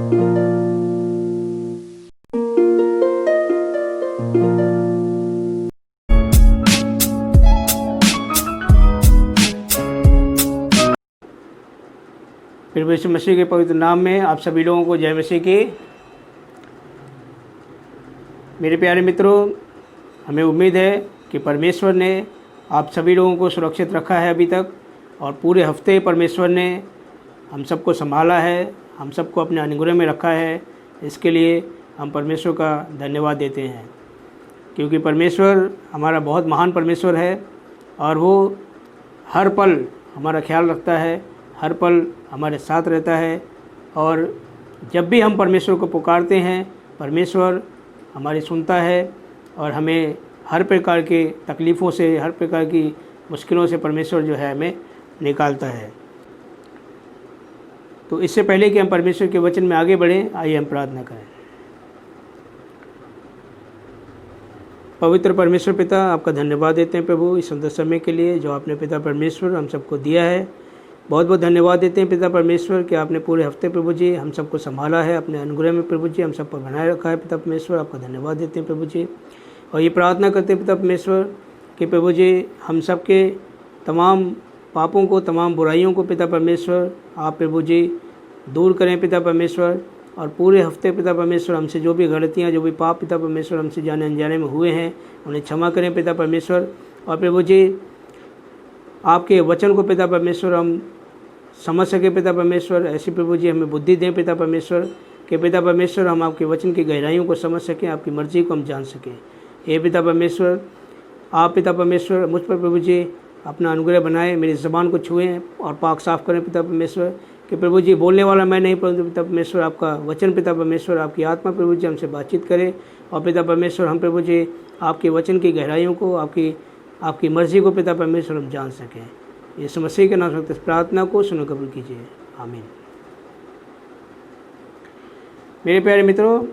प्रभु यीशु मसीह के पवित्र नाम में आप सभी लोगों को जय मसीह की। मेरे प्यारे मित्रों, हमें उम्मीद है कि परमेश्वर ने आप सभी लोगों को सुरक्षित रखा है अभी तक, और पूरे हफ्ते परमेश्वर ने हम सबको संभाला है, हम सबको अपने अनुग्रह में रखा है। इसके लिए हम परमेश्वर का धन्यवाद देते हैं, क्योंकि परमेश्वर हमारा बहुत महान परमेश्वर है और वो हर पल हमारा ख्याल रखता है, हर पल हमारे साथ रहता है। और जब भी हम परमेश्वर को पुकारते हैं, परमेश्वर हमारी सुनता है और हमें हर प्रकार के तकलीफ़ों से, हर प्रकार की मुश्किलों से परमेश्वर जो है हमें निकालता है। तो इससे पहले कि हम परमेश्वर के वचन में आगे बढ़ें, आइए हम प्रार्थना करें। पवित्र परमेश्वर पिता, आपका धन्यवाद देते हैं प्रभु इस सुंदर समय के लिए जो आपने पिता परमेश्वर हम सबको दिया है। बहुत बहुत धन्यवाद देते हैं पिता परमेश्वर कि आपने पूरे हफ्ते प्रभु जी हम सबको संभाला है अपने अनुग्रह में प्रभु जी, हम सब पर बनाए रखा है पिता परमेश्वर। आपका धन्यवाद देते हैं प्रभु जी, और ये प्रार्थना करते हैं पिता परमेश्वर कि प्रभु जी हम सब के तमाम पापों को, तमाम बुराइयों को पिता परमेश्वर आप प्रभु जी दूर करें पिता परमेश्वर। और पूरे हफ्ते पिता परमेश्वर हमसे जो भी गलतियाँ, जो भी पाप पिता परमेश्वर हमसे जाने अनजाने में हुए हैं, उन्हें क्षमा करें पिता परमेश्वर। और प्रभु जी आपके वचन को पिता परमेश्वर हम समझ सके पिता परमेश्वर, ऐसी प्रभु जी हमें बुद्धि दें पिता परमेश्वर कि पिता परमेश्वर हम आपके वचन की गहराइयों को समझ सकें, आपकी मर्ज़ी को हम जान सकें। हे पिता परमेश्वर, आप पिता परमेश्वर मुझ पर प्रभु जी अपना अनुग्रह बनाए, मेरी ज़बान को छुएं और पाक साफ़ करें पिता परमेश्वर कि प्रभु जी बोलने वाला मैं नहीं, परंतु पिता परमेश्वर आपका वचन पिता परमेश्वर, आपकी आत्मा प्रभु जी हमसे बातचीत करे। और पिता परमेश्वर हम प्रभु जी आपके वचन की गहराइयों को, आपकी मर्ज़ी को पिता परमेश्वर हम जान सकें। यीशु मसीह के नाम से प्रार्थना को सुनो कबूल कीजिए, आमीन। मेरे प्यारे मित्रों,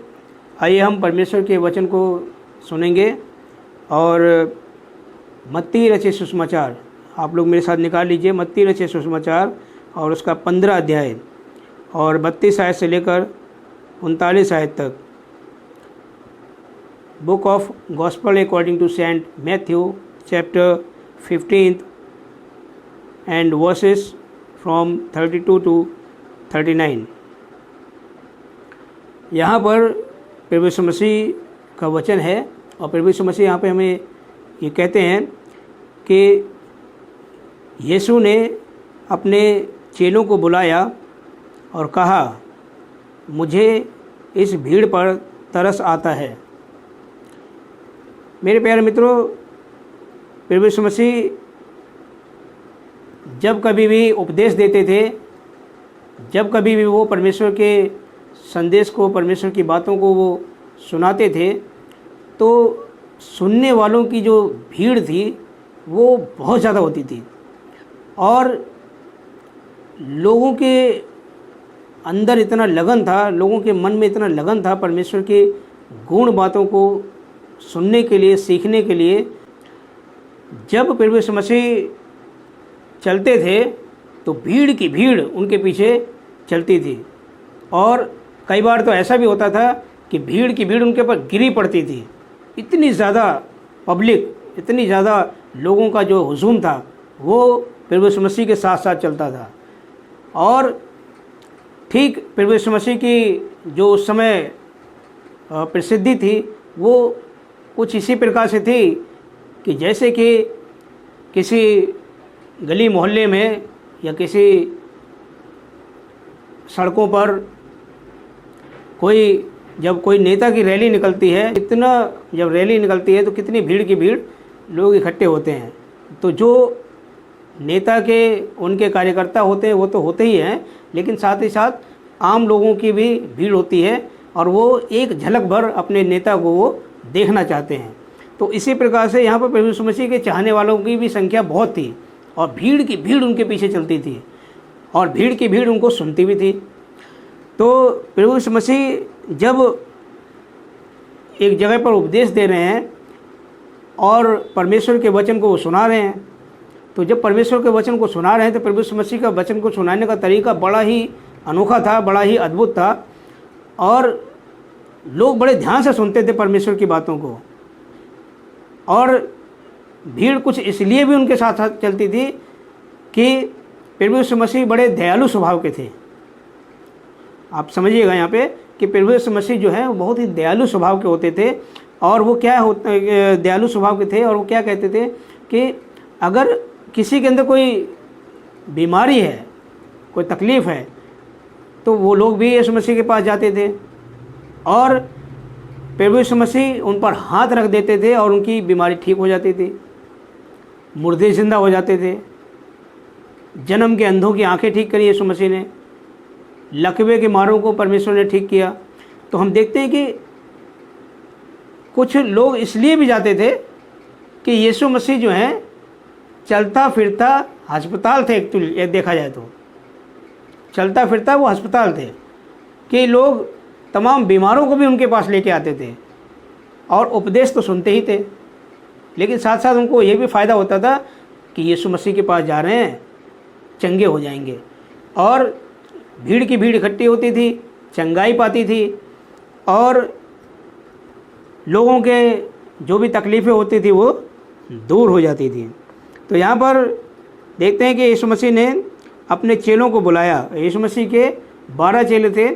आइए हम परमेश्वर के वचन को सुनेंगे। और मत्ती रचित सुसमाचार आप लोग मेरे साथ निकाल लीजिए, मत्ती रचित सुसमाचार और उसका 15 अध्याय और 32 आयत से लेकर 39 आयत तक। Book of gospel according to Saint Matthew chapter 15 and verses from 32 to 39। यहाँ पर प्रभु यीशु मसीह का वचन है, और प्रभु यीशु मसीह यहाँ पे हमें ये कहते हैं कि यीशु ने अपने चेलों को बुलाया और कहा, मुझे इस भीड़ पर तरस आता है। मेरे प्यारे मित्रों, प्रभु यीशु मसीह जब कभी भी उपदेश देते थे, जब कभी भी वो परमेश्वर के संदेश को, परमेश्वर की बातों को वो सुनाते थे, तो सुनने वालों की जो भीड़ थी वो बहुत ज़्यादा होती थी, और लोगों के अंदर इतना लगन था, लोगों के मन में इतना लगन था परमेश्वर के गुण बातों को सुनने के लिए, सीखने के लिए। जब प्रभु यीशु मसीह चलते थे तो भीड़ की भीड़ उनके पीछे चलती थी, और कई बार तो ऐसा भी होता था कि भीड़ की भीड़ उनके ऊपर गिरी पड़ती थी। इतनी ज़्यादा पब्लिक, इतनी ज़्यादा लोगों का जो हुजूम था वो प्रभु यीशु मसीह के साथ साथ चलता था। और ठीक प्रभु यीशु मसीह की जो उस समय प्रसिद्धि थी वो कुछ इसी प्रकार से थी कि जैसे कि किसी गली मोहल्ले में या किसी सड़कों पर जब कोई नेता की रैली निकलती है, जब रैली निकलती है तो कितनी भीड़ की भीड़ लोग इकट्ठे होते हैं। तो जो नेता के उनके कार्यकर्ता होते हैं वो तो होते ही हैं, लेकिन साथ ही साथ आम लोगों की भी भीड़ होती है, और वो एक झलक भर अपने नेता को वो देखना चाहते हैं। तो इसी प्रकार से यहाँ पर प्रभु यीशु मसीह के चाहने वालों की भी संख्या बहुत थी, और भीड़ की भीड़ उनके पीछे चलती थी, और भीड़ की भीड़ उनको सुनती भी थी। तो प्रभु यीशु मसीह जब एक जगह पर उपदेश दे रहे हैं और परमेश्वर के वचन को वो सुना रहे हैं, तो जब परमेश्वर के वचन को सुना रहे हैं तो प्रभु यीशु मसीह का वचन को सुनाने का तरीका बड़ा ही अनोखा था, बड़ा ही अद्भुत था। और लोग बड़े ध्यान से सुनते थे परमेश्वर की बातों को, और भीड़ कुछ इसलिए भी उनके साथ साथ चलती थी कि प्रभु यीशु मसीह बड़े दयालु स्वभाव के थे। आप समझिएगा यहाँ पे कि प्रभु यीशु मसीह जो है वो बहुत ही दयालु स्वभाव के होते थे, और वो क्या होते दयालु स्वभाव के थे, और वो क्या कहते थे कि अगर किसी के अंदर कोई बीमारी है, कोई तकलीफ़ है, तो वो लोग भी यीशु मसीह के पास जाते थे और प्रभु यीशु मसीह उन पर हाथ रख देते थे और उनकी बीमारी ठीक हो जाती थी, मुर्दे जिंदा हो जाते थे। जन्म के अंधों की आंखें ठीक करी यीशु मसीह ने, लकवे के मारों को परमेश्वर ने ठीक किया। तो हम देखते हैं कि कुछ लोग इसलिए भी जाते थे कि यीशु मसीह जो है चलता फिरता अस्पताल थे। एक देखा जाए तो चलता फिरता वो अस्पताल थे कि लोग तमाम बीमारों को भी उनके पास लेके आते थे, और उपदेश तो सुनते ही थे, लेकिन साथ साथ उनको ये भी फ़ायदा होता था कि यीशु मसीह के पास जा रहे हैं, चंगे हो जाएंगे। और भीड़ की भीड़ इकट्ठी होती थी, चंगाई पाती थी, और लोगों के जो भी तकलीफ़ें होती थी वो दूर हो जाती थी। तो यहाँ पर देखते हैं कि यीशु मसीह ने अपने चेलों को बुलाया। यीशु मसीह के 12 चेले थे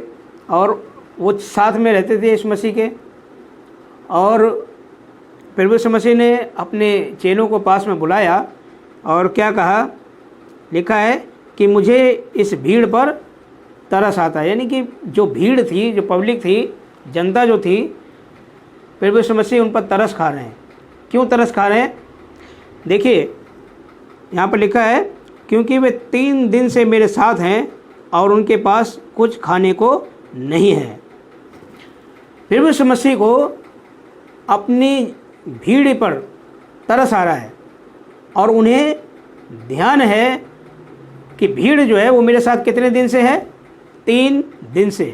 और वो साथ में रहते थे यीशु मसीह के, और प्रभु यीशु मसीह ने अपने चेलों को पास में बुलाया और क्या कहा, लिखा है कि मुझे इस भीड़ पर तरस आता है। यानी कि जो भीड़ थी, जो पब्लिक थी, जनता जो थी, प्रभु यीशु मसीह उन पर तरस खा रहे हैं। क्यों तरस खा रहे हैं? देखिए यहाँ पर लिखा है, क्योंकि वे 3 दिन से मेरे साथ हैं और उनके पास कुछ खाने को नहीं है। प्रभु यीशु मसीह को अपनी भीड़ पर तरस आ रहा है और उन्हें ध्यान है कि भीड़ जो है वो मेरे साथ कितने दिन से है? 3 दिन से।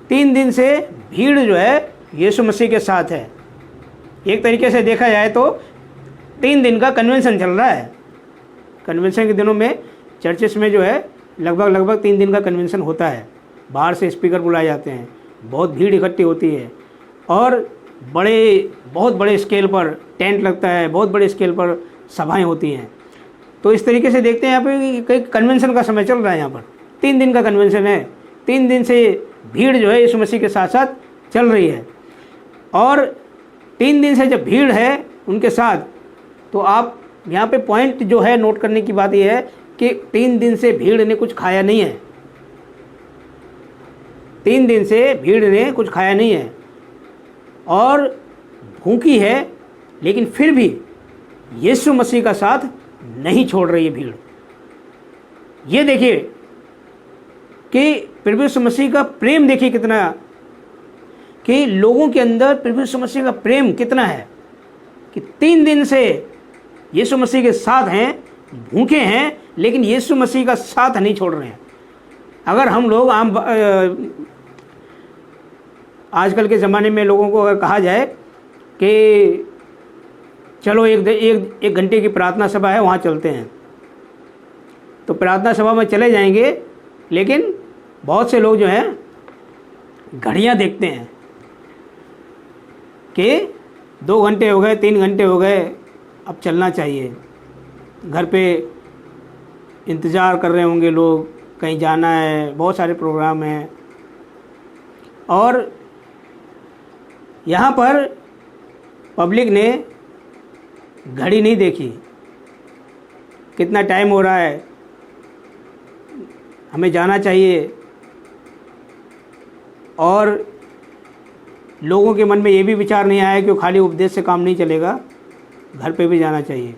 3 दिन से भीड़ जो है यीशु मसीह के साथ है। एक तरीके से देखा जाए तो 3 दिन का कन्वेंशन चल रहा है। कन्वेंशन के दिनों में चर्चेस में जो है लगभग 3 दिन का कन्वेंशन होता है। बाहर से स्पीकर बुलाए जाते हैं, बहुत भीड़ इकट्ठी होती है, और बहुत बड़े स्केल पर टेंट लगता है, बहुत बड़े स्केल पर सभाएं होती हैं। तो इस तरीके से देखते हैं यहाँ पे कई कन्वेंशन का समय चल रहा है। यहाँ पर 3 दिन का कन्वेंशन है। 3 दिन से भीड़ जो है यीशु मसीह के साथ साथ चल रही है, और 3 दिन से जब भीड़ है उनके साथ, तो आप यहाँ पे पॉइंट जो है नोट करने की बात यह है कि 3 दिन से भीड़ ने कुछ खाया नहीं है। 3 दिन से भीड़ ने कुछ खाया नहीं है और भूखी है, लेकिन फिर भी यीशु मसीह का साथ नहीं छोड़ रही है भीड़। ये देखिए कि प्रभु यीशु मसीह का प्रेम देखिए कितना, कि लोगों के अंदर प्रभु यीशु मसीह का प्रेम कितना है कि 3 दिन से यीशु मसीह के साथ हैं, भूखे हैं, लेकिन यीशु मसीह का साथ नहीं छोड़ रहे हैं। अगर हम लोग आजकल के ज़माने में लोगों को अगर कहा जाए कि चलो एक घंटे की प्रार्थना सभा है, वहाँ चलते हैं, तो प्रार्थना सभा में चले जाएंगे, लेकिन बहुत से लोग जो हैं घड़ियाँ देखते हैं कि 2 घंटे हो गए, 3 घंटे हो गए, अब चलना चाहिए। घर पे इंतज़ार कर रहे होंगे लोग, कहीं जाना है, बहुत सारे प्रोग्राम हैं, और यहाँ पर पब्लिक ने घड़ी नहीं देखी कितना टाइम हो रहा है, हमें जाना चाहिए। और लोगों के मन में ये भी विचार नहीं आया कि खाली उपदेश से काम नहीं चलेगा, घर पे भी जाना चाहिए।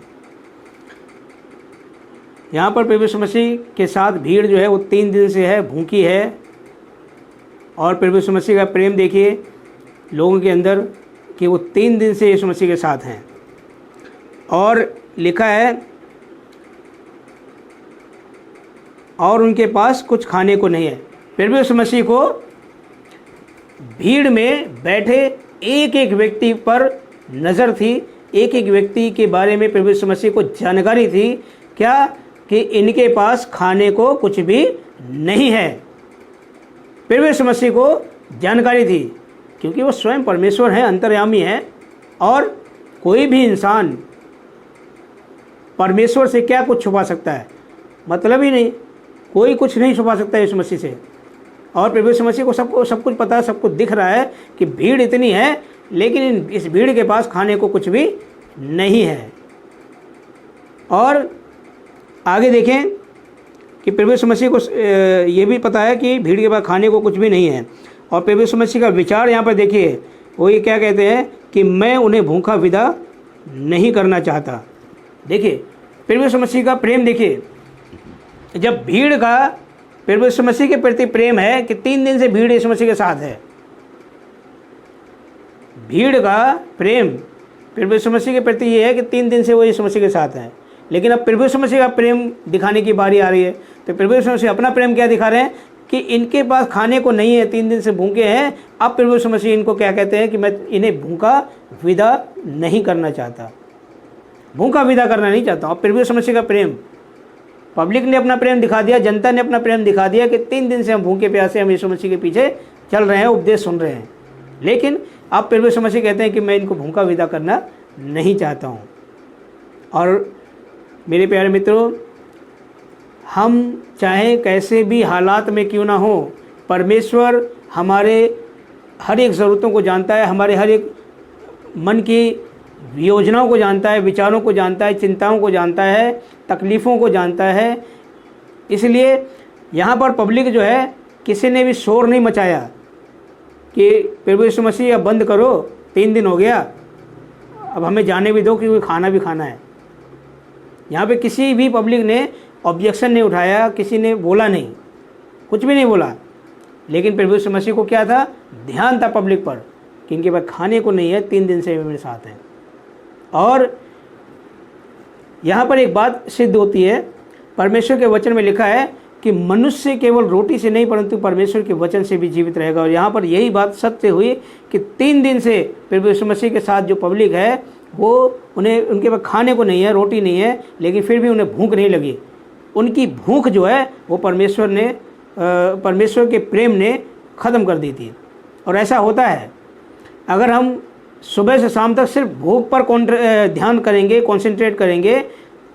यहाँ पर प्रभु यीशु मसीह के साथ भीड़ जो है वो 3 दिन से है, भूखी है, और प्रभु यीशु मसीह का प्रेम देखिए लोगों के अंदर कि वो 3 दिन से यीशु मसीह के साथ हैं। और लिखा है, और उनके पास कुछ खाने को नहीं है। प्रभु यीशु मसीह को भीड़ में बैठे एक एक व्यक्ति पर नज़र थी, एक एक व्यक्ति के बारे में प्रभु यीशु मसीह को जानकारी थी, क्या कि इनके पास खाने को कुछ भी नहीं है। फिर भी यीशु मसीह को जानकारी थी, क्योंकि वो स्वयं परमेश्वर हैं, अंतर्यामी हैं, और कोई भी इंसान परमेश्वर से क्या कुछ छुपा सकता है? मतलब ही नहीं, कोई कुछ नहीं छुपा सकता यीशु मसीह से। और प्रभु यीशु मसीह को सब कुछ पता है, सब कुछ दिख रहा है कि भीड़ इतनी है, लेकिन इस भीड़ के पास खाने को कुछ भी नहीं है। और आगे देखें कि प्रभु यीशु मसीह को ये भी पता है कि भीड़ के पास खाने को कुछ भी नहीं है। और प्रभु यीशु मसीह का विचार यहाँ पर देखिए, वो ये क्या कहते हैं कि मैं उन्हें भूखा विदा नहीं करना चाहता। देखिए प्रभु यीशु मसीह का प्रेम देखिए, जब भीड़ का प्रभु यीशु मसीह के प्रति प्रेम है कि 3 दिन से भीड़ यीशु मसीह के साथ है। भीड़ का प्रेम प्रभु यीशु मसीह के प्रति ये है कि 3 दिन से वो यीशु मसीह के साथ हैं। लेकिन अब प्रभु यीशु मसीह का प्रेम दिखाने की बारी आ रही है, तो प्रभु यीशु मसीह अपना प्रेम क्या दिखा रहे हैं कि इनके पास खाने को नहीं है, 3 दिन से भूखे हैं। अब प्रभु यीशु मसीह इनको क्या कहते हैं कि मैं इन्हें भूखा विदा नहीं करना चाहता, भूखा विदा करना नहीं चाहता। और प्रभु यीशु मसीह का प्रेम, पब्लिक ने अपना प्रेम दिखा दिया, जनता ने अपना प्रेम दिखा दिया कि 3 दिन से हम भूखे प्यासे हम यीशु मसीह के पीछे चल रहे हैं, उपदेश सुन रहे हैं। लेकिन अब प्रभु यीशु मसीह कहते हैं कि मैं इनको भूखा विदा करना नहीं चाहता हूँ। और मेरे प्यारे मित्रों, हम चाहे कैसे भी हालात में क्यों ना हो, परमेश्वर हमारे हर एक ज़रूरतों को जानता है, हमारे हर एक मन की योजनाओं को जानता है, विचारों को जानता है, चिंताओं को जानता है, तकलीफ़ों को जानता है। इसलिए यहाँ पर पब्लिक जो है, किसी ने भी शोर नहीं मचाया कि प्रभु यीशु मसीह अब बंद करो, 3 दिन हो गया, अब हमें जाने भी दो क्योंकि खाना भी खाना है। यहाँ पे किसी भी पब्लिक ने ऑब्जेक्शन नहीं उठाया, किसी ने बोला नहीं, कुछ भी नहीं बोला। लेकिन प्रभु यीशु मसीह को क्या था, ध्यान था पब्लिक पर कि इनके पास खाने को नहीं है, 3 दिन से मेरे साथ हैं। और यहाँ पर एक बात सिद्ध होती है, परमेश्वर के वचन में लिखा है कि मनुष्य केवल रोटी से नहीं परंतु परमेश्वर के वचन से भी जीवित रहेगा। और यहाँ पर यही बात सत्य हुई कि 3 दिन से प्रभु यीशु मसीह के साथ जो पब्लिक है, वो उनके पास खाने को नहीं है, रोटी नहीं है, लेकिन फिर भी उन्हें भूख नहीं लगी। उनकी भूख जो है वो परमेश्वर के प्रेम ने ख़त्म कर दी थी। और ऐसा होता है, अगर हम सुबह से शाम तक सिर्फ भूख पर ध्यान करेंगे, कंसंट्रेट करेंगे,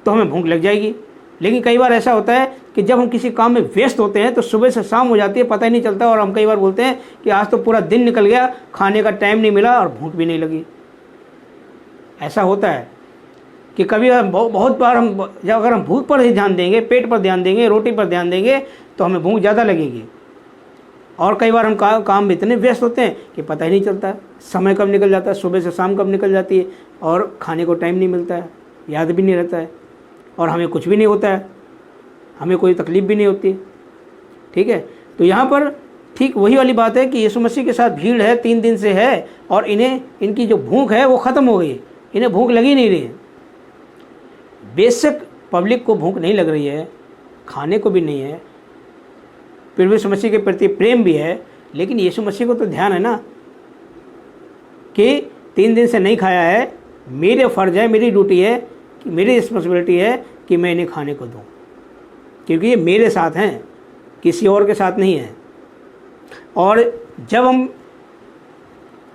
तो हमें भूख लग जाएगी। लेकिन कई बार ऐसा होता है कि जब हम किसी काम में व्यस्त होते हैं तो सुबह से शाम हो जाती है, पता ही नहीं चलता, और हम कई बार बोलते हैं कि आज तो पूरा दिन निकल गया, खाने का टाइम नहीं मिला और भूख भी नहीं लगी। ऐसा होता है कि कभी बहुत बार अगर हम भूख पर ही ध्यान देंगे, पेट पर ध्यान देंगे, रोटी पर ध्यान देंगे, तो हमें भूख ज़्यादा लगेगी। और कई बार हम काम में इतने व्यस्त होते हैं कि पता ही नहीं चलता समय कब निकल जाता है, सुबह से शाम कब निकल जाती है, और खाने को टाइम नहीं मिलता है, याद भी नहीं रहता है, और हमें कुछ भी नहीं होता है, हमें कोई तकलीफ़ भी नहीं होती। ठीक है, तो यहाँ पर ठीक वही वाली बात है कि यीशु मसीह के साथ भीड़ है, 3 दिन से है, और इनकी जो भूख है वो ख़त्म हो गई, इन्हें भूख लगी नहीं रही है। बेशक पब्लिक को भूख नहीं लग रही है, खाने को भी नहीं है, प्रभु यीशु मसीह के प्रति प्रेम भी है, लेकिन यीशु मसीह को तो ध्यान है ना कि 3 दिन से नहीं खाया है, मेरे फ़र्ज़ है, मेरी ड्यूटी है, कि मेरी रिस्पॉन्सिबिलिटी है कि मैं इन्हें खाने को दूँ, क्योंकि ये मेरे साथ हैं, किसी और के साथ नहीं है। और जब हम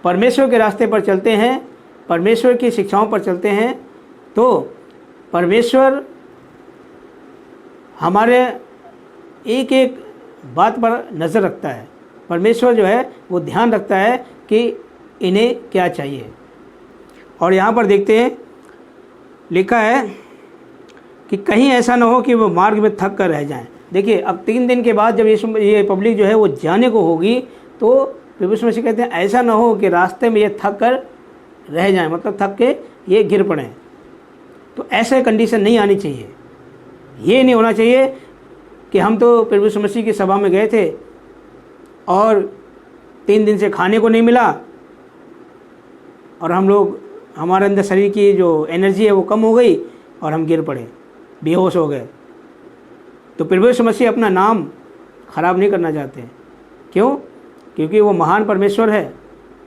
परमेश्वर के रास्ते पर चलते हैं, परमेश्वर की शिक्षाओं पर चलते हैं, तो परमेश्वर हमारे एक एक बात पर नज़र रखता है। परमेश्वर जो है वो ध्यान रखता है कि इन्हें क्या चाहिए। और यहाँ पर देखते हैं, लिखा है कि कहीं ऐसा ना हो कि वो मार्ग में थक कर रह जाएं। देखिए, अब 3 दिन के बाद जब ये पब्लिक जो है वो जाने को होगी, तो प्रभु यीशु मसीह कहते हैं ऐसा ना हो कि रास्ते में ये थक कर रह जाएं, मतलब थक के ये गिर पड़ें। तो ऐसे कंडीशन नहीं आनी चाहिए। ये नहीं होना चाहिए कि हम तो प्रभु यीशु मसीह की सभा में गए थे और 3 दिन से खाने को नहीं मिला, और हमारे अंदर शरीर की जो एनर्जी है वो कम हो गई और हम गिर पड़े, बेहोश हो गए। तो प्रभु यीशु मसीह अपना नाम खराब नहीं करना चाहते। क्यों? क्योंकि वो महान परमेश्वर है,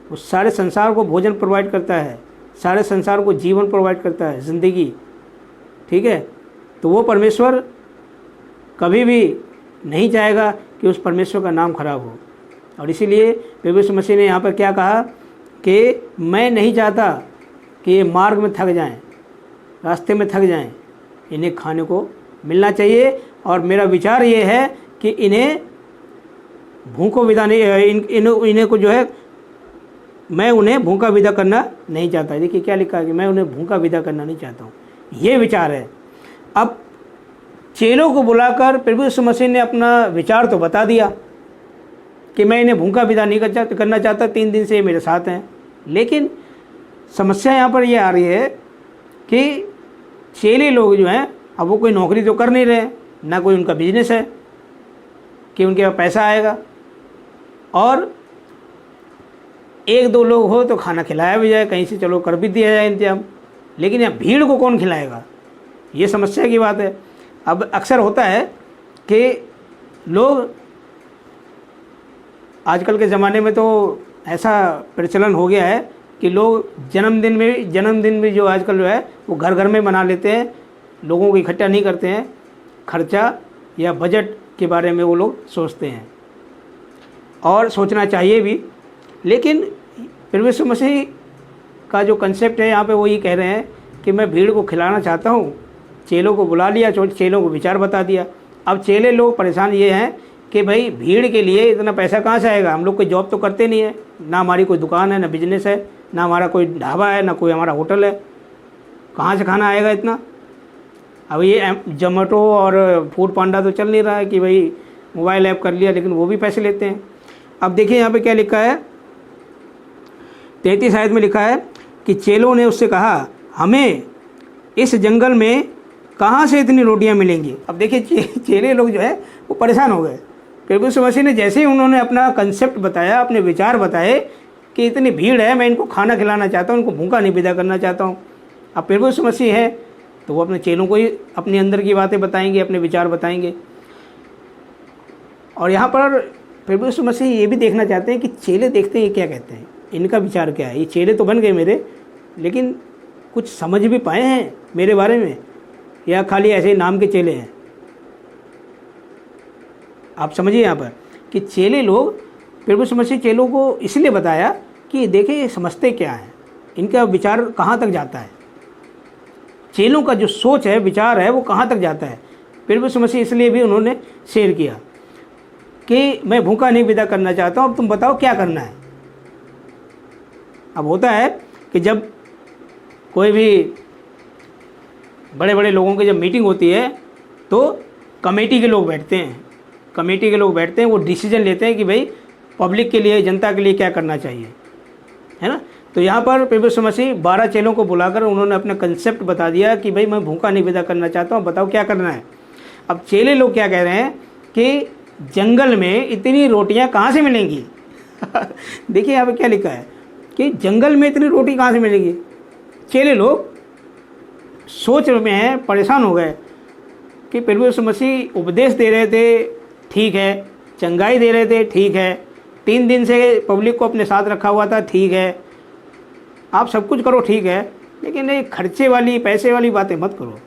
वो सारे संसार को भोजन प्रोवाइड करता है, सारे संसार को जीवन प्रोवाइड करता है, ज़िंदगी। ठीक है, तो वो परमेश्वर कभी भी नहीं चाहेगा कि उस परमेश्वर का नाम खराब हो। और इसीलिए प्रभु यीशु मसीह ने यहाँ पर क्या कहा कि मैं नहीं चाहता कि ये मार्ग में थक जाएं, रास्ते में थक जाएं, इन्हें खाने को मिलना चाहिए। और मेरा विचार ये है कि इन्हें भूखों विदा नहीं, इन्हें को जो है मैं उन्हें भूखा विदा करना नहीं चाहता। देखिए क्या लिखा है कि मैं उन्हें भूखा विदा करना नहीं चाहता हूँ, ये विचार है। अब चेलों को बुलाकर प्रभु यीशु मसीह ने अपना विचार तो बता दिया कि मैं इन्हें भूखा विदा नहीं करना चाहता, 3 दिन से ये मेरे साथ हैं। लेकिन समस्या यहाँ पर ये आ रही है कि चेले लोग जो हैं, अब वो कोई नौकरी तो कर नहीं रहे, ना कोई उनका बिजनेस है कि उनके पास पैसा आएगा, और 1-2 लोग हो तो खाना खिलाया भी जाए, कहीं से चलो कर भी दिया जाए इंतजाम। लेकिन यहाँ भीड़ को कौन खिलाएगा, ये समस्या की बात है। अब अक्सर होता है कि लोग, आजकल के ज़माने में तो ऐसा प्रचलन हो गया है कि लोग जन्मदिन भी जो आजकल जो है वो घर घर में मना लेते हैं, लोगों को इकट्ठा नहीं करते हैं। खर्चा या बजट के बारे में वो लोग सोचते हैं, और सोचना चाहिए भी। लेकिन प्रभु यीशु मसीह का जो कंसेप्ट है यहाँ पे वो ये कह रहे हैं कि मैं भीड़ को खिलाना चाहता हूँ। चेलों को बुला लिया, चेलों को विचार बता दिया। अब चेले लोग परेशान ये हैं कि भाई भीड़ के लिए इतना पैसा कहाँ से आएगा, हम लोग कोई जॉब तो करते नहीं है, ना हमारी कोई दुकान है, ना बिजनेस है, ना हमारा कोई ढाबा है, ना कोई हमारा होटल है, कहाँ से खाना आएगा इतना। अब ये जोमेटो और फूड पांडा तो चल नहीं रहा है कि भाई मोबाइल ऐप कर लिया, लेकिन वो भी पैसे लेते हैं। अब देखिए यहाँ पे क्या लिखा है, 33 आयत में लिखा है कि चेलों ने उससे कहा, हमें इस जंगल में कहाँ से इतनी रोटियाँ मिलेंगी। अब देखिए चेले लोग जो है वो परेशान हो गए। प्रभु यीशु मसीह ने जैसे ही उन्होंने अपना कंसेप्ट बताया, अपने विचार बताए कि इतनी भीड़ है, मैं इनको खाना खिलाना चाहता हूँ, उनको भूखा नहीं विदा करना चाहता हूँ। अब प्रभु यीशु मसीह है तो वो अपने चेलों को ही अपने अंदर की बातें बताएंगे, अपने विचार बताएंगे। और यहाँ पर प्रभु यीशु मसीह ये भी देखना चाहते हैं कि चेले देखते हैं ये क्या कहते हैं, इनका विचार क्या है। ये चेले तो बन गए मेरे, लेकिन कुछ समझ भी पाए हैं मेरे बारे में, या खाली ऐसे ही नाम के चेले हैं। आप समझिए यहाँ पर कि चेले लोग, प्रभु यीशु मसीह चेलों को इसलिए बताया कि देखिए ये समझते क्या हैं, इनका विचार कहाँ तक जाता है, चेलों का जो सोच है, विचार है, वो कहाँ तक जाता है। प्रभु यीशु मसीह इसलिए भी उन्होंने शेयर किया कि मैं भूखा नहीं विदा करना चाहता हूँ, अब तुम बताओ क्या करना है। अब होता है कि जब कोई भी बड़े बड़े लोगों की जब मीटिंग होती है तो कमेटी के लोग बैठते हैं, वो डिसीजन लेते हैं कि भाई पब्लिक के लिए, जनता के लिए क्या करना चाहिए, है ना। तो यहाँ पर प्रभु यीशु मसीह 12 चेलों को बुलाकर उन्होंने अपना कंसेप्ट बता दिया कि भाई मैं भूखा नहीं विदा करना चाहता हूँ, बताओ क्या करना है। अब चेले लोग क्या कह रहे हैं कि जंगल में इतनी रोटियाँ कहाँ से मिलेंगी। देखिए यहाँ पर क्या लिखा है कि जंगल में इतनी रोटी कहाँ से मिलेगी। चेले लोग सोच में हैं, परेशान हो गए कि प्रभु यीशु मसीह उपदेश दे रहे थे, ठीक है, चंगाई दे रहे थे, ठीक है, 3 दिन से पब्लिक को अपने साथ रखा हुआ था, ठीक है, आप सब कुछ करो, ठीक है, लेकिन ये खर्चे वाली, पैसे वाली बातें मत करो।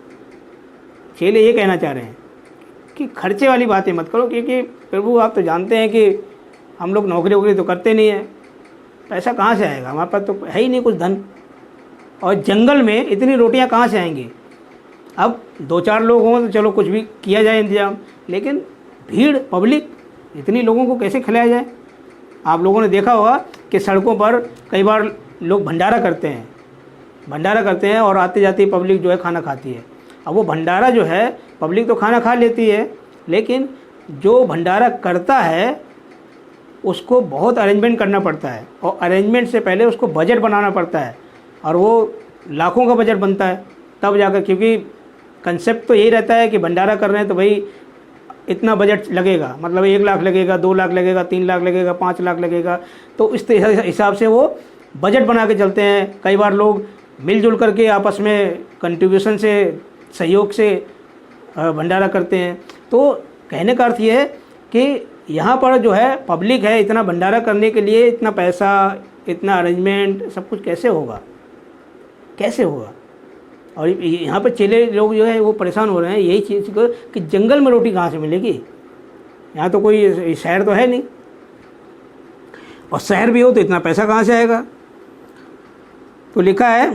चेले ये कहना चाह रहे हैं कि खर्चे वाली बातें मत करो, क्योंकि प्रभु आप तो जानते हैं कि हम लोग नौकरी वोकरी तो करते नहीं हैं, पैसा कहाँ से आएगा, हमारे पास तो है ही नहीं कुछ धन, और जंगल में इतनी रोटियां कहाँ से आएंगी। अब 2-4 लोग हों तो चलो कुछ भी किया जाए इंतजाम, लेकिन भीड़, पब्लिक, इतनी लोगों को कैसे खिलाया जाए। आप लोगों ने देखा होगा कि सड़कों पर कई बार लोग भंडारा करते हैं और आते जाते पब्लिक जो है खाना खाती है। अब वो भंडारा जो है, पब्लिक तो खाना खा लेती है, लेकिन जो भंडारा करता है उसको बहुत अरेंजमेंट करना पड़ता है, और अरेंजमेंट से पहले उसको बजट बनाना पड़ता है, और वो लाखों का बजट बनता है तब जाकर, क्योंकि कंसेप्ट तो यही रहता है कि भंडारा कर रहे हैं तो भाई इतना बजट लगेगा, मतलब 1 लाख लगेगा, 2 लाख लगेगा, 3 लाख लगेगा, 5 लाख लगेगा, तो इस हिसाब से वो बजट बना के चलते हैं। कई बार लोग मिलजुल करके आपस में कंट्रीब्यूशन से, सहयोग से भंडारा करते हैं। तो कहने का अर्थ ये है कि यहाँ पर जो है पब्लिक है, इतना भंडारा करने के लिए इतना पैसा, इतना अरेंजमेंट, सब कुछ कैसे होगा। और यहाँ पर चेले लोग जो है वो परेशान हो रहे हैं यही चीज़ को कि जंगल में रोटी कहाँ से मिलेगी, यहाँ तो कोई शहर तो है नहीं, और शहर भी हो तो इतना पैसा कहाँ से आएगा। तो लिखा है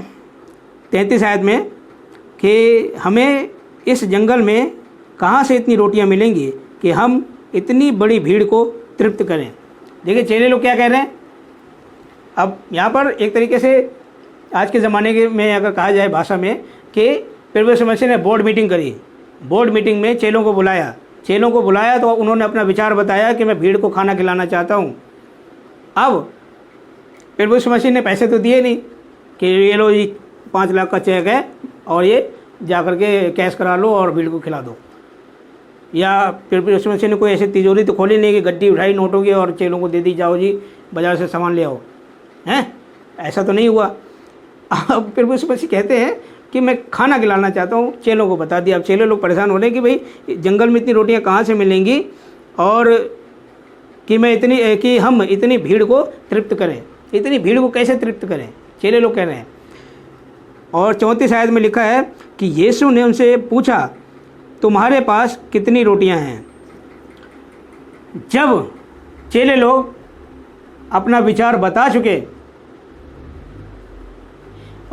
33 आयत में कि हमें इस जंगल में कहाँ से इतनी रोटियां मिलेंगी कि हम इतनी बड़ी भीड़ को तृप्त करें। देखिए चेले लोग क्या कह रहे हैं। अब यहाँ पर एक तरीके से आज के ज़माने के में अगर कहा जाए भाषा में कि प्रभु यीशु मसीह ने बोर्ड मीटिंग करी। बोर्ड मीटिंग में चेलों को बुलाया तो उन्होंने अपना विचार बताया कि मैं भीड़ को खाना खिलाना चाहता हूँ। अब प्रभु यीशु मसीह ने पैसे तो दिए नहीं कि ये लो जी 5 लाख का चेक है और ये जा कर के कैश करा लो और भीड़ को खिला दो। या प्रभु यीशु मसीह ने कोई ऐसी तिजोरी तो खोली नहीं कि गड्डी उठाई नोटों की और चेलों को दे दी, जाओ जी बाज़ार से सामान ले आओ, हैं? ऐसा तो नहीं हुआ। अब प्रभु यीशु मसीह कहते हैं कि मैं खाना खिलाना चाहता हूँ, चेलों को बता दिया। अब चेले लोग परेशान हो रहे हैं कि भाई जंगल में इतनी रोटियाँ कहाँ से मिलेंगी और कि हम इतनी भीड़ को तृप्त करें। इतनी भीड़ को कैसे तृप्त करें, चेले लोग कह रहे हैं। और 34 आयत में लिखा है कि यीशु ने उनसे पूछा तुम्हारे पास कितनी रोटियां हैं। जब चेले लोग अपना विचार बता चुके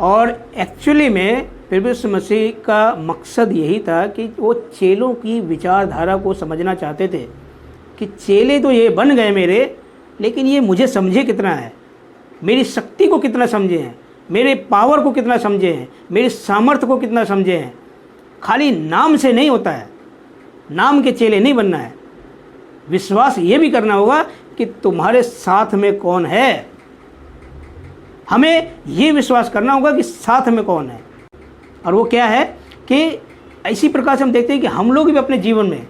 और एक्चुअली में प्रभु यीशु मसीह का मकसद यही था कि वो चेलों की विचारधारा को समझना चाहते थे कि चेले तो ये बन गए मेरे, लेकिन ये मुझे समझे कितना है, मेरी शक्ति को कितना समझे हैं, मेरे पावर को कितना समझे हैं, मेरी सामर्थ्य को कितना समझे हैं। खाली नाम से नहीं होता है, नाम के चेले नहीं बनना है। विश्वास ये भी करना होगा कि तुम्हारे साथ में कौन है। हमें ये विश्वास करना होगा कि साथ में कौन है, और वो क्या है कि इसी प्रकार से हम देखते हैं कि हम लोग भी अपने जीवन में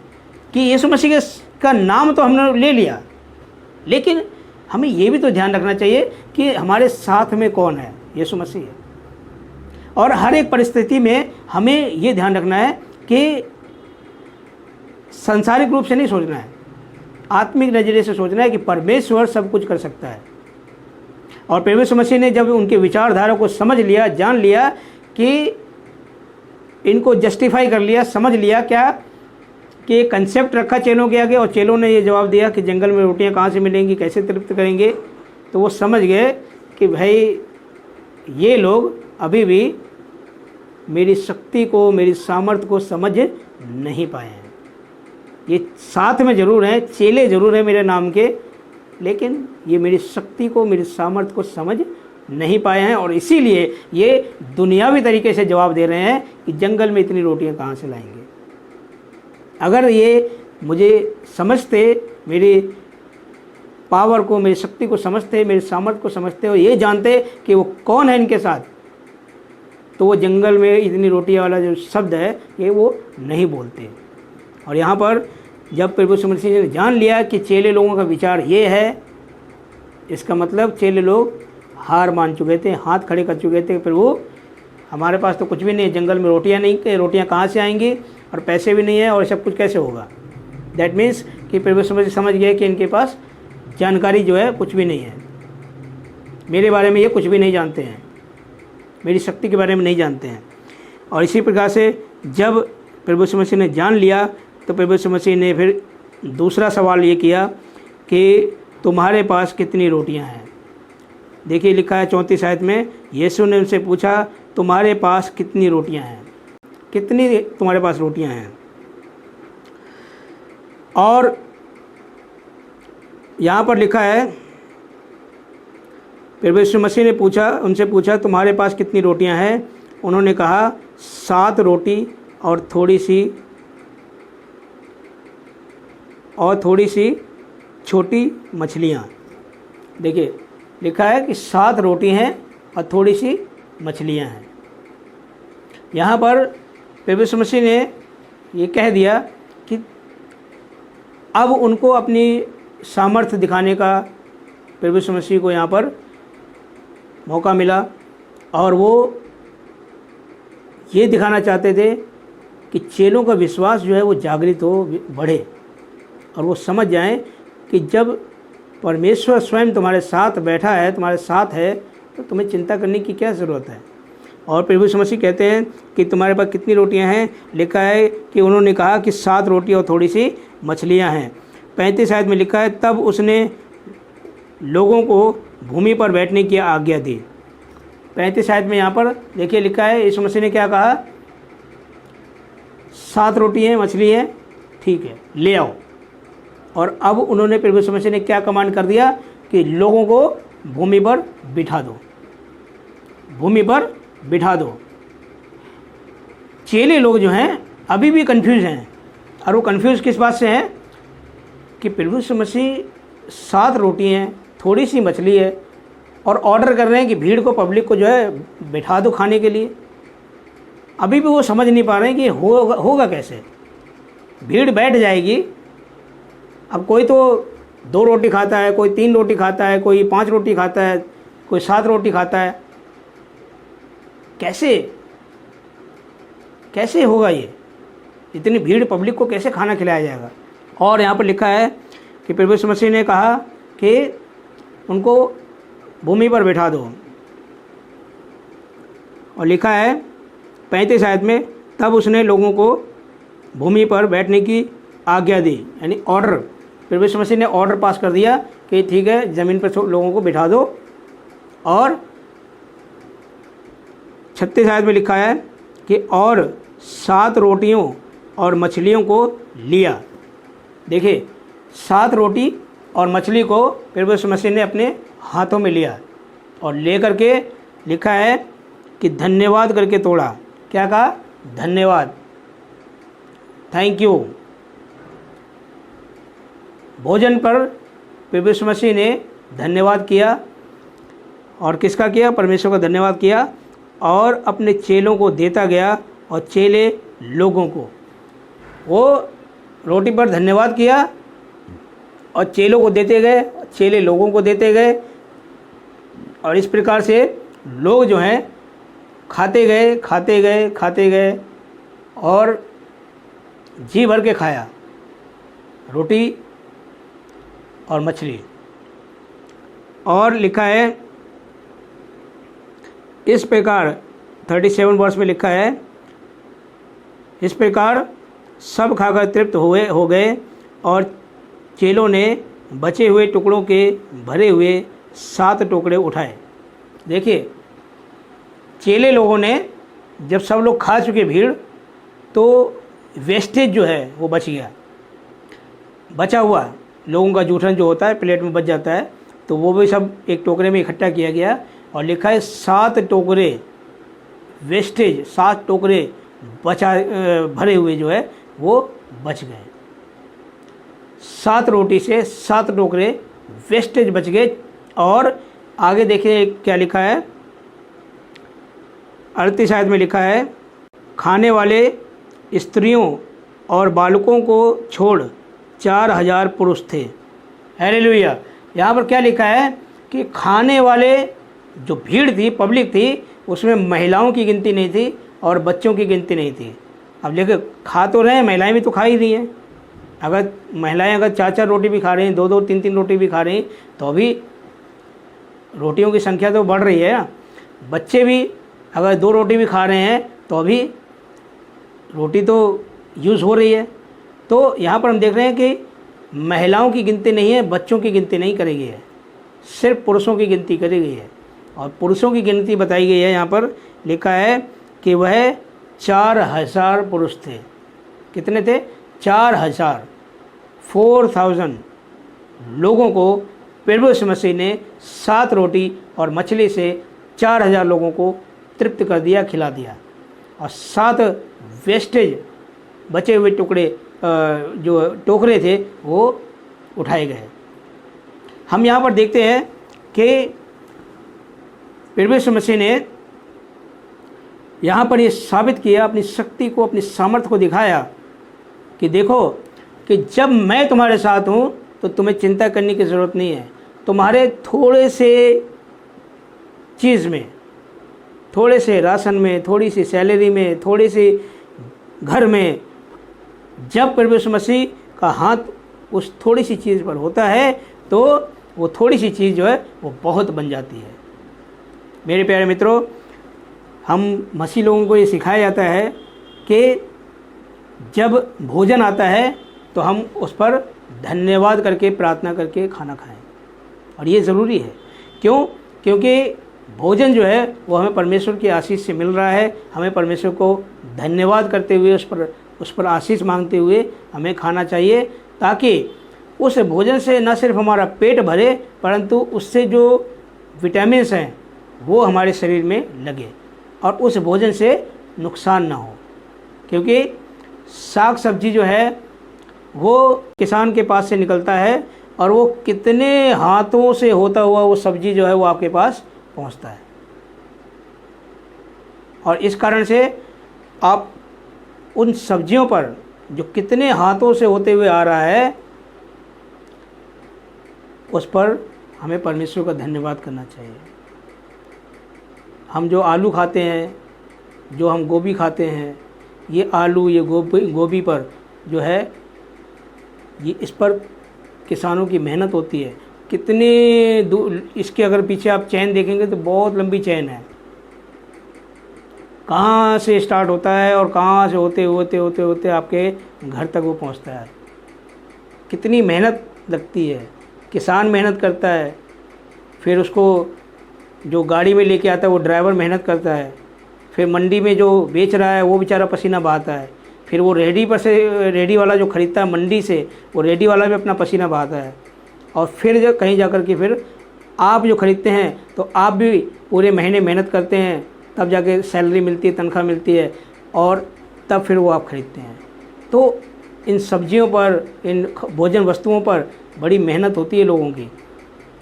कि यीशु मसीह का नाम तो हमने ले लिया, लेकिन हमें ये भी तो ध्यान रखना चाहिए कि हमारे साथ में कौन है, यीशु मसीह है। और हर एक परिस्थिति में हमें ये ध्यान रखना है कि सांसारिक रूप से नहीं सोचना है, आत्मिक नज़रिए से सोचना है कि परमेश्वर सब कुछ कर सकता है। और प्रभु यीशु मसीह ने जब उनके विचारधारा को समझ लिया, जान लिया कि इनको जस्टिफाई कर लिया, समझ लिया क्या कि कंसेप्ट रखा चेलों के आगे, और चेलों ने ये जवाब दिया कि जंगल में रोटियां कहाँ से मिलेंगी, कैसे तृप्त करेंगे, तो वो समझ गए कि भाई ये लोग अभी भी मेरी शक्ति को, मेरी सामर्थ्य को समझ नहीं पाए हैं। ये साथ में ज़रूर हैं, चेले ज़रूर हैं मेरे नाम के, लेकिन ये मेरी शक्ति को, मेरी सामर्थ्य को समझ नहीं पाए हैं, और इसीलिए ये दुनियावी तरीके से जवाब दे रहे हैं कि जंगल में इतनी रोटियां कहाँ से लाएंगे। अगर ये मुझे समझते, मेरी पावर को, मेरी शक्ति को समझते, मेरी सामर्थ्य को समझते और ये जानते कि वो कौन है इनके साथ, तो वो जंगल में इतनी रोटियां वाला जो शब्द है ये वो नहीं बोलते। और यहाँ पर जब प्रभु यीशु मसीह ने जान लिया कि चेले लोगों का विचार ये है, इसका मतलब चेले लोग हार मान चुके थे, हाथ खड़े कर चुके थे, प्रभु हमारे पास तो कुछ भी नहीं है, जंगल में रोटियां कहाँ से आएंगी, और पैसे भी नहीं है, और सब कुछ कैसे होगा। दैट मीन्स कि प्रभु यीशु मसीह समझ गए कि इनके पास जानकारी जो है कुछ भी नहीं है, मेरे बारे में ये कुछ भी नहीं जानते हैं, मेरी शक्ति के बारे में नहीं जानते हैं। और इसी प्रकार से जब प्रभु यीशु मसीह ने जान लिया तो प्रभु यीशु मसीह ने फिर दूसरा सवाल ये किया कि तुम्हारे पास कितनी रोटियां हैं। देखिए लिखा है 34 आयत में, यीशु ने उनसे पूछा तुम्हारे पास कितनी रोटियां हैं, कितनी तुम्हारे पास रोटियां हैं। और यहाँ पर लिखा है प्रभु यीशु मसीह ने उनसे पूछा तुम्हारे पास कितनी रोटियां हैं। उन्होंने कहा 7 रोटी और थोड़ी सी छोटी मछलियाँ। देखिए लिखा है कि 7 रोटी हैं और थोड़ी सी मछलियाँ हैं। यहाँ पर प्रभु यीशु मसीह ने ये कह दिया कि अब उनको अपनी सामर्थ्य दिखाने का प्रभु यीशु मसीह को यहाँ पर मौका मिला, और वो ये दिखाना चाहते थे कि चेलों का विश्वास जो है वो जागृत हो, बढ़े, और वो समझ जाएं कि जब परमेश्वर स्वयं तुम्हारे साथ बैठा है, तुम्हारे साथ है, तो तुम्हें चिंता करने की क्या ज़रूरत है। और प्रभु यीशु मसीह कहते हैं कि तुम्हारे पास कितनी रोटियां हैं। लिखा है कि उन्होंने कहा कि 7 रोटी और थोड़ी सी मछलियां हैं। 35 आयत में लिखा है तब उसने लोगों को भूमि पर बैठने की आज्ञा दी। 35 आयत में यहाँ पर देखिए लिखा है, यीशु मसीह ने क्या कहा, 7 रोटी हैं, मछली है, ठीक है, ले आओ। और अब उन्होंने प्रभु यीशु मसीह ने क्या कमांड कर दिया कि लोगों को भूमि पर बिठा दो, भूमि पर बिठा दो। चेले लोग जो हैं अभी भी कंफ्यूज हैं, और वो कंफ्यूज किस बात से हैं कि प्रभु यीशु मसीह 7 रोटी हैं, थोड़ी सी मछली है, और ऑर्डर कर रहे हैं कि भीड़ को, पब्लिक को जो है बिठा दो खाने के लिए। अभी भी वो समझ नहीं पा रहे हैं कि होगा कैसे, भीड़ बैठ जाएगी। अब कोई तो 2 रोटी खाता है, कोई 3 रोटी खाता है, कोई 5 रोटी खाता है, कोई 7 रोटी खाता है, कैसे होगा ये, इतनी भीड़ पब्लिक को कैसे खाना खिलाया जाएगा। और यहाँ पर लिखा है कि प्रभु यीशु मसीह ने कहा कि उनको भूमि पर बैठा दो, और लिखा है 35 आयत में, तब उसने लोगों को भूमि पर बैठने की आज्ञा दी, यानी ऑर्डर, प्रभु यीशु मसीह ने ऑर्डर पास कर दिया कि ठीक है, ज़मीन पर लोगों को बिठा दो। और 36 आयत में लिखा है कि और 7 रोटियों और मछलियों को लिया। देखिए 7 रोटी और मछली को प्रभु यीशु मसीह ने अपने हाथों में लिया, और ले करके लिखा है कि धन्यवाद करके तोड़ा। क्या कहा? धन्यवाद, थैंक यू। भोजन पर प्रभु यीशु मसीह ने धन्यवाद किया, और किसका किया? परमेश्वर का धन्यवाद किया, और अपने चेलों को देता गया, और चेले लोगों को, वो रोटी पर धन्यवाद किया और चेलों को देते गए, चेले लोगों को देते गए, और इस प्रकार से लोग जो हैं खाते गए, और जी भर के खाया रोटी और मछली। और लिखा है इस प्रकार, 37 वर्ष में लिखा है, इस प्रकार सब खाकर तृप्त हो गए, और चेलों ने बचे हुए टुकड़ों के भरे हुए 7 टोकरे उठाए। देखिए चेले लोगों ने जब सब लोग खा चुके भीड़, तो वेस्टेज जो है वो बच गया, बचा हुआ लोगों का जूठन जो होता है प्लेट में बच जाता है, तो वो भी सब एक टोकरे में इकट्ठा किया गया, और लिखा है 7 टोकरे वेस्टेज, 7 टोकरे बचा भरे हुए जो है वो बच गए। 7 रोटी से 7 टोकरे वेस्टेज बच गए। और आगे देखिए क्या लिखा है, 38 आयत में लिखा है, खाने वाले स्त्रियों और बालकों को छोड़ 4000 पुरुष थे। हालेलुया। यहाँ पर क्या लिखा है कि खाने वाले जो भीड़ थी, पब्लिक थी, उसमें महिलाओं की गिनती नहीं थी और बच्चों की गिनती नहीं थी। अब देखिए खा तो रहे हैं, महिलाएं भी तो खा ही रही हैं। अगर महिलाएं अगर 4-4 रोटी भी खा रही हैं, 2-2, 3-3 रोटी भी खा रही हैं, तो अभी रोटियों की संख्या तो बढ़ रही है ना। बच्चे भी अगर 2 रोटी भी खा रहे हैं, तो अभी रोटी तो यूज़ हो रही है। तो यहाँ पर हम देख रहे हैं कि महिलाओं की गिनती नहीं है, बच्चों की गिनती नहीं करी गई है, सिर्फ पुरुषों की गिनती करी गई है। और पुरुषों की गिनती बताई गई है, यहाँ पर लिखा है कि वह 4000 पुरुष थे। कितने थे? 4000, 4000 लोगों को प्रभु यीशु मसीह ने 7 रोटी और मछली से 4000 लोगों को तृप्त कर दिया, खिला दिया। और 7 वेस्टेज बचे हुए टुकड़े जो टोकरे थे वो उठाए गए। हम यहाँ पर देखते हैं कि प्रभु यीशु मसीह ने यहाँ पर ये साबित किया, अपनी शक्ति को, अपनी सामर्थ्य को दिखाया कि देखो कि जब मैं तुम्हारे साथ हूँ तो तुम्हें चिंता करने की ज़रूरत नहीं है। तुम्हारे थोड़े से चीज़ में, थोड़े से राशन में, थोड़ी सी सैलरी में, थोड़ी सी घर में, जब प्रभु यीशु मसीह का हाथ उस थोड़ी सी चीज़ पर होता है तो वो थोड़ी सी चीज़ जो है वो बहुत बन जाती है। मेरे प्यारे मित्रों, हम मसीह लोगों को ये सिखाया जाता है कि जब भोजन आता है तो हम उस पर धन्यवाद करके, प्रार्थना करके खाना खाएं। और ये ज़रूरी है। क्यों? क्योंकि भोजन जो है वो हमें परमेश्वर की आशीष से मिल रहा है। हमें परमेश्वर को धन्यवाद करते हुए उस पर आशीष मांगते हुए हमें खाना चाहिए, ताकि उस भोजन से न सिर्फ हमारा पेट भरे, परंतु उससे जो विटामिन्स हैं वो हमारे शरीर में लगे और उस भोजन से नुकसान ना हो। क्योंकि साग सब्जी जो है वो किसान के पास से निकलता है और वो कितने हाथों से होता हुआ वो सब्जी जो है वो आपके पास पहुंचता है। और इस कारण से आप उन सब्जियों पर जो कितने हाथों से होते हुए आ रहा है, उस पर हमें परमेश्वर का धन्यवाद करना चाहिए। हम जो आलू खाते हैं, जो हम गोभी खाते हैं, ये आलू, ये गोभी पर जो है ये इस पर किसानों की मेहनत होती है। कितने इसके अगर पीछे आप चैन देखेंगे तो बहुत लंबी चैन है। कहाँ से स्टार्ट होता है और कहाँ से होते होते आपके घर तक वो पहुँचता है। कितनी मेहनत लगती है, किसान मेहनत करता है, फिर उसको जो गाड़ी में लेके आता है वो ड्राइवर मेहनत करता है, फिर मंडी में जो बेच रहा है वो बेचारा पसीना बहाता है, फिर वो रेडी वाला जो ख़रीदता है मंडी से, वो रेडी वाला भी अपना पसीना बहाता है, और फिर जब कहीं जाकर के फिर आप जो ख़रीदते हैं तो आप भी पूरे महीने मेहनत करते हैं, तब जाके सैलरी मिलती है, तनख्वाह मिलती है, और तब फिर वो आप ख़रीदते हैं। तो इन सब्जियों पर, इन भोजन वस्तुओं पर बड़ी मेहनत होती है लोगों की।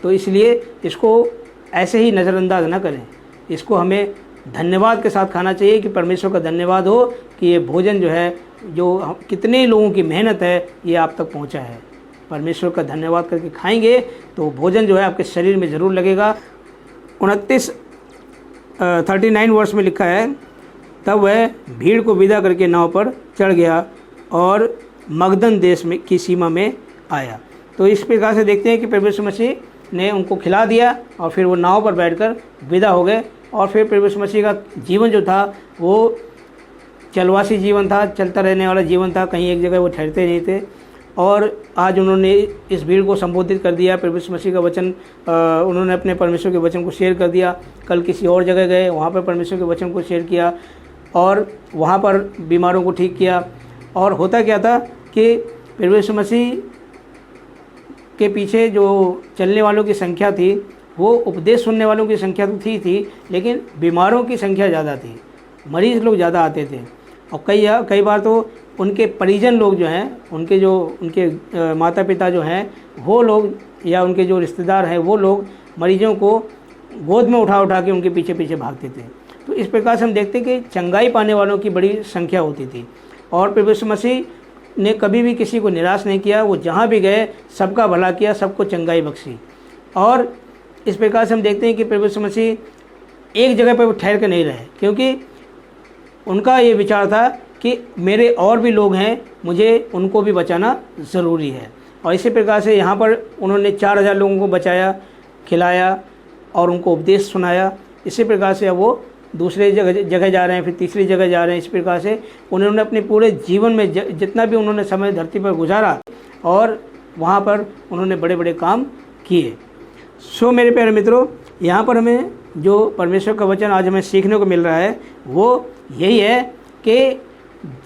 तो इसलिए इसको ऐसे ही नज़रअंदाज ना करें, इसको हमें धन्यवाद के साथ खाना चाहिए कि परमेश्वर का धन्यवाद हो कि ये भोजन जो है, जो कितने लोगों की मेहनत है, ये आप तक पहुंचा है। परमेश्वर का धन्यवाद करके खाएंगे तो भोजन जो है आपके शरीर में ज़रूर लगेगा। 39 वर्ष में लिखा है, तब वह भीड़ को विदा करके नाव पर चढ़ गया और मगदन देश में की सीमा में आया। तो इस प्रकार से देखते हैं कि परमेश्वर मसीह ने उनको खिला दिया और फिर वो नाव पर बैठकर विदा हो गए। और फिर परमेश्वर मसीह का जीवन जो था वो चलवासी जीवन था, चलता रहने वाला जीवन था, कहीं एक जगह वो ठहरते नहीं थे। और आज उन्होंने इस भीड़ को संबोधित कर दिया, परमेश्वर मसीह का वचन, उन्होंने अपने परमेश्वर के वचन को शेयर कर दिया। कल किसी और जगह गए, वहाँ पर परमेश्वर के वचन को शेयर किया और वहाँ पर बीमारों को ठीक किया। और होता क्या था कि परमेश्वर मसीह के पीछे जो चलने वालों की संख्या थी, वो उपदेश सुनने वालों की संख्या तो थी, लेकिन बीमारों की संख्या ज़्यादा थी, मरीज़ लोग ज़्यादा आते थे। और कई बार तो उनके परिजन लोग जो हैं, उनके माता पिता जो हैं वो लोग, या उनके जो रिश्तेदार हैं वो लोग मरीजों को गोद में उठा के उनके पीछे पीछे भागते थे। तो इस प्रकार से हम देखते हैं कि चंगाई पाने वालों की बड़ी संख्या होती थी। और परमेश्वर मसीह ने कभी भी किसी को निराश नहीं किया, वो जहाँ भी गए सबका भला किया, सबको चंगाई बख्शी। और इस प्रकार से हम देखते हैं कि परमेश्वर मसीह एक जगह पर ठहर कर नहीं रहे, क्योंकि उनका ये विचार था कि मेरे और भी लोग हैं, मुझे उनको भी बचाना ज़रूरी है। और इसी प्रकार से यहाँ पर उन्होंने 4000 लोगों को बचाया, खिलाया और उनको उपदेश सुनाया। इसी प्रकार से अब वो दूसरे जगह जा रहे हैं, फिर तीसरी जगह जा रहे हैं। इस प्रकार से उन्होंने अपने पूरे जीवन में जितना भी उन्होंने समय धरती पर गुजारा और वहाँ पर उन्होंने बड़े बड़े काम किए। सो मेरे प्यारे मित्रों, यहाँ पर हमें जो परमेश्वर का वचन आज हमें सीखने को मिल रहा है वो यही है कि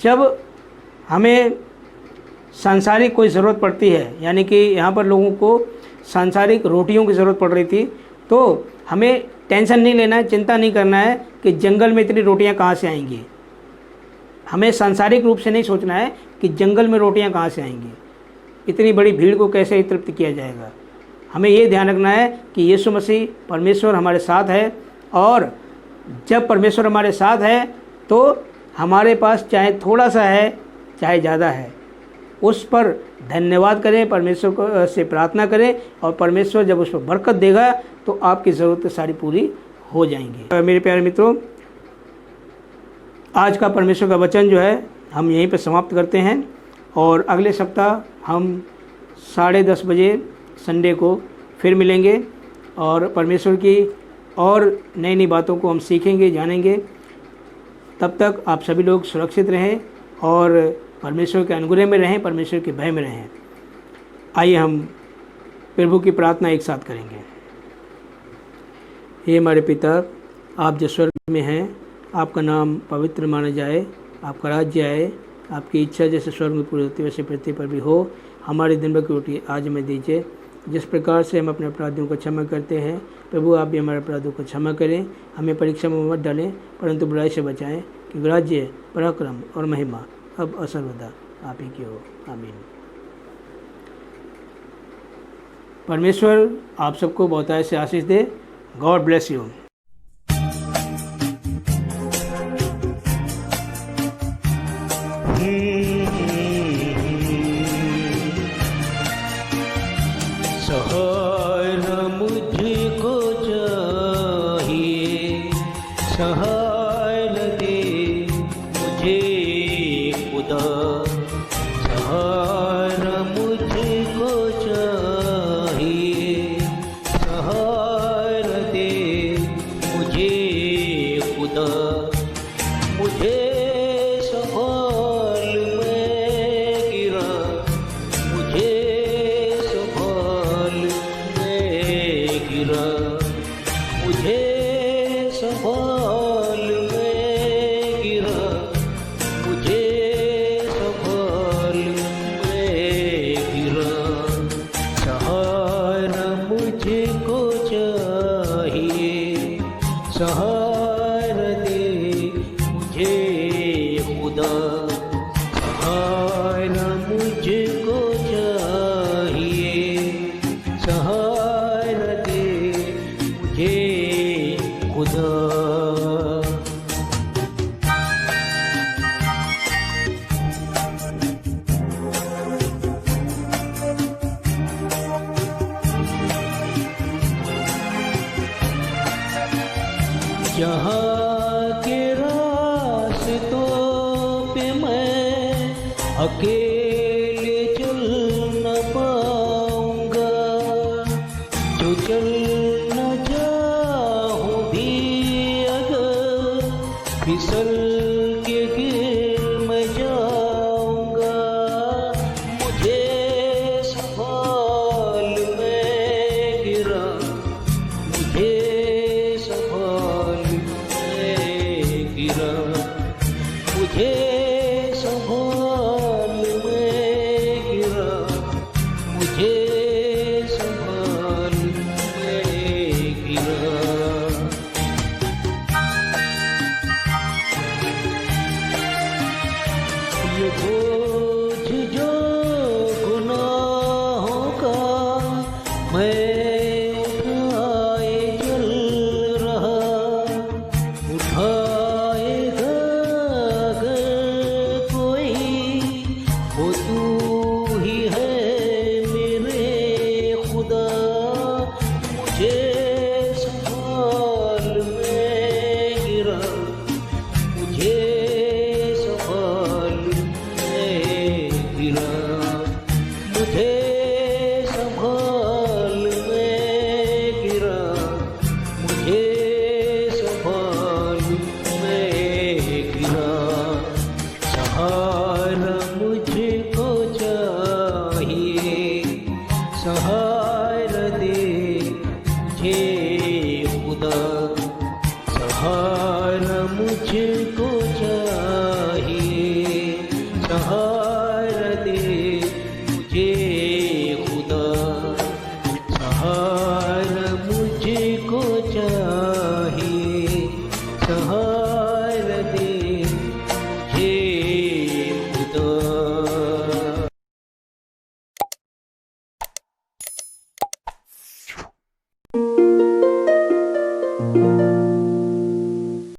जब हमें सांसारिक कोई ज़रूरत पड़ती है, यानी कि यहाँ पर लोगों को सांसारिक रोटियों की ज़रूरत पड़ रही थी, तो हमें टेंशन नहीं लेना है, चिंता नहीं करना है कि जंगल में इतनी रोटियाँ कहाँ से आएंगी। हमें सांसारिक रूप से नहीं सोचना है कि जंगल में रोटियाँ कहाँ से आएंगी, इतनी बड़ी भीड़ को कैसे तृप्त किया जाएगा। हमें ये ध्यान रखना है कि यीशु मसीह परमेश्वर हमारे साथ है, और जब परमेश्वर हमारे साथ है तो हमारे पास चाहे थोड़ा सा है चाहे ज़्यादा है, उस पर धन्यवाद करें, परमेश्वर को से प्रार्थना करें, और परमेश्वर जब उस पर बरकत देगा तो आपकी ज़रूरतें सारी पूरी हो जाएंगी। मेरे प्यारे मित्रों, आज का परमेश्वर का वचन जो है हम यहीं पर समाप्त करते हैं, और अगले सप्ताह हम 10:30 बजे संडे को फिर मिलेंगे और परमेश्वर की और नई नई बातों को हम सीखेंगे, जानेंगे। तब तक आप सभी लोग सुरक्षित रहें और परमेश्वर के अनुग्रह में रहें, परमेश्वर के भय में रहें। आइए हम प्रभु की प्रार्थना एक साथ करेंगे। हे हमारे पिता, आप जो स्वर्ग में हैं, आपका नाम पवित्र माना जाए, आपका राज्य आए, आपकी इच्छा जैसे स्वर्ग में पूरी होती वैसे पृथ्वी पर भी हो। हमारी दिन भर की रोटी आज हमें दीजिए, जिस प्रकार से हम अपने अपराधियों को क्षमा करते हैं, प्रभु आप भी हमारे अपराधों को क्षमा करें। हमें परीक्षा में मत डालें, परंतु बुराई से बचाएं, कि राज्य, पराक्रम और महिमा अब और सर्वदा आप ही की हो। आमीन। परमेश्वर आप सबको बहुतायत से आशीष दे। God bless you. सहारा मुझको चाहिए, सहारा दे मुझे खुदा, सहारा मुझको चाहिए, सहारा दे मुझे खुदा। मुझे संभाल मैं गिरा, मुझे संभाल मैं गिरा, मुझे संभाल मैं गिरा, मुझे संभाल मैं गिरा। सहारा मुझको चाहिए, सहारा दे मुझे खुदा, सहारा मुझको चाहिए, सहारा दे मुझे खुदा। जहाँ के रास्तों पे मैं अकेले चल न पाऊंगा, जो चल न जाऊं भी अगर, फिसल के गिर मैं जाऊंगा। मुझे संभाल मैं गिरा, मुझे संभाल मैं गिरा, मुझे संभाल मैं गिरा, मुझे संभाल मैं गिरा। ये बोझ जो गुनाहों का मैं उठाए चल रहा, उठाएगा अगर कोई, वो तू ही है मेरे खुदा। मुझे संभाल मैं गिरा, मुझे संभाल मैं गिरा, मुझे संभाल मैं गिरा, मुझे संभाल मैं गिरा। सहारा मुझको चाहिए, सहारा